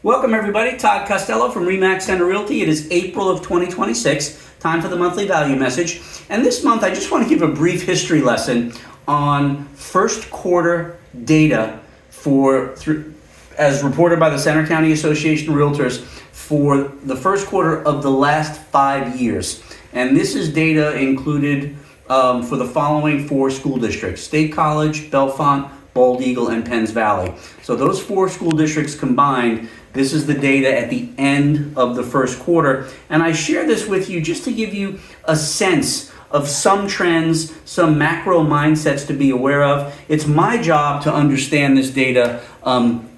Welcome everybody, Todd Costello from RE/MAX Center Realty. It is April of 2026, time for the monthly value message. And this month I just want to give a brief history lesson on first quarter data as reported by the Center County Association of Realtors for the first quarter of the last 5 years. And this is data included for the following 4 school districts: State College, Bellefonte, Bald Eagle, and Penns Valley. So those 4 school districts combined, this is the data at the end of the first quarter. And I share this with you just to give you a sense of some trends, some macro mindsets to be aware of. It's my job to understand this data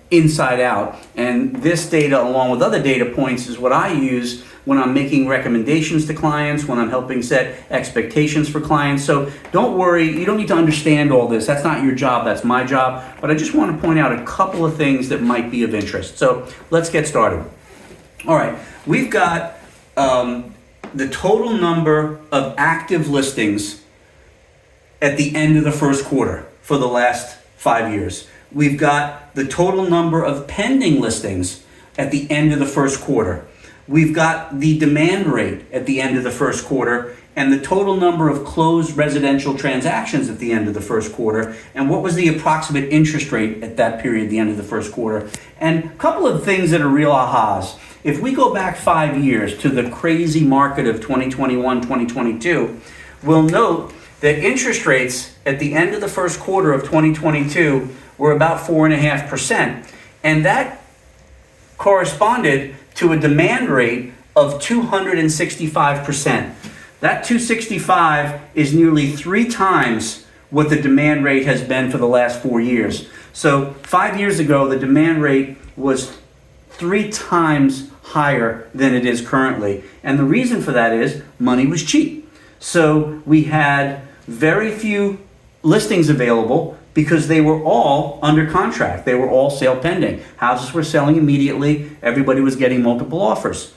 inside out. And this data, along with other data points, is what I use when I'm making recommendations to clients, when I'm helping set expectations for clients. So don't worry, you don't need to understand all this. That's not your job, that's my job. But I just want to point out a couple of things that might be of interest. So let's get started. All right, we've got the total number of active listings at the end of the first quarter for the last 5 years. We've got the total number of pending listings at the end of the first quarter. We've got the demand rate at the end of the first quarter and the total number of closed residential transactions at the end of the first quarter, and what was the approximate interest rate at that period, the end of the first quarter. And a couple of things that are real ahas. If we go back 5 years to the crazy market of 2021, 2022, we'll note that interest rates at the end of the first quarter of 2022 were about 4.5%. And that corresponded to a demand rate of 265%. That 265 is nearly 3 times what the demand rate has been for the last 4 years. So 5 years ago, the demand rate was 3 times higher than it is currently. And the reason for that is money was cheap. So we had very few listings available because they were all under contract. They were all sale pending. Houses were selling immediately. Everybody was getting multiple offers.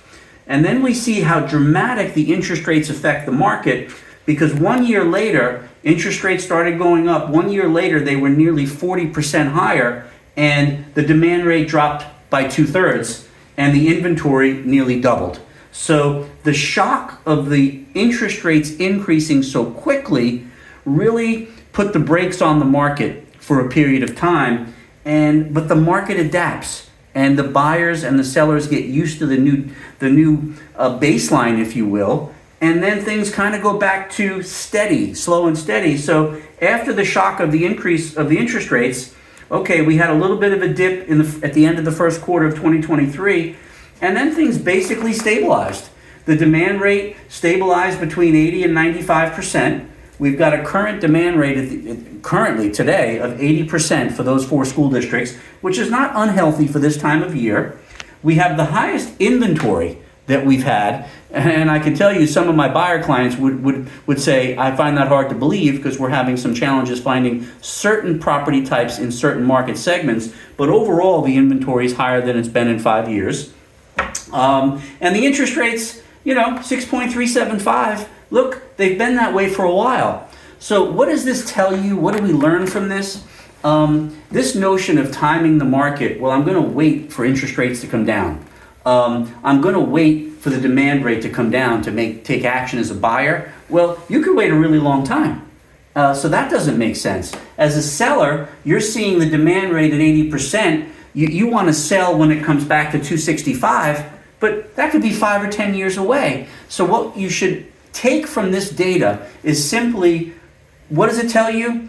And then we see how dramatic the interest rates affect the market, because 1 year later, interest rates started going up. 1 year later, they were nearly 40% higher, and the demand rate dropped by 2/3, and the inventory nearly doubled. So the shock of the interest rates increasing so quickly really put the brakes on the market for a period of time, but the market adapts, and the buyers and the sellers get used to the new baseline, if you will, and then things kind of go back to steady, slow and steady. So after the shock of the increase of the interest rates, okay, we had a little bit of a dip at the end of the first quarter of 2023, and then things basically stabilized. The demand rate stabilized between 80 and 95%. We've got a current demand rate currently today of 80% for those 4 school districts, which is not unhealthy for this time of year. We have the highest inventory that we've had, and I can tell you some of my buyer clients would say, I find that hard to believe because we're having some challenges finding certain property types in certain market segments, but overall the inventory is higher than it's been in 5 years. And the interest rates, 6.375. Look, they've been that way for a while. So what does this tell you? What do we learn from this? This notion of timing the market, well, I'm going to wait for interest rates to come down. I'm going to wait for the demand rate to come down to take action as a buyer. Well, you could wait a really long time. So that doesn't make sense. As a seller, you're seeing the demand rate at 80%. You want to sell when it comes back to 265, but that could be 5 or 10 years away. So what you should take from this data is simply, what does it tell you?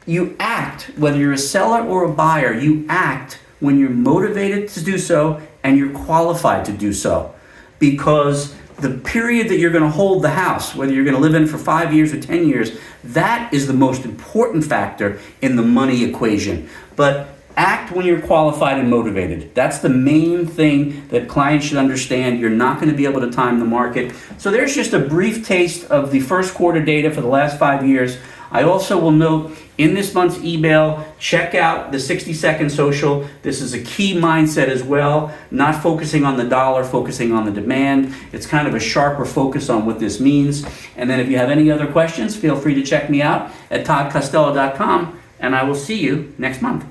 You act, whether you're a seller or a buyer, you act when you're motivated to do so and you're qualified to do so. Because the period that you're going to hold the house, whether you're going to live in for 5 years or 10 years, that is the most important factor in the money equation. But act when you're qualified and motivated. That's the main thing that clients should understand. You're not going to be able to time the market. So there's just a brief taste of the first quarter data for the last 5 years. I also will note in this month's email, check out the 60-second social. This is a key mindset as well, not focusing on the dollar, focusing on the demand. It's kind of a sharper focus on what this means. And then if you have any other questions, feel free to check me out at toddcostello.com, and I will see you next month.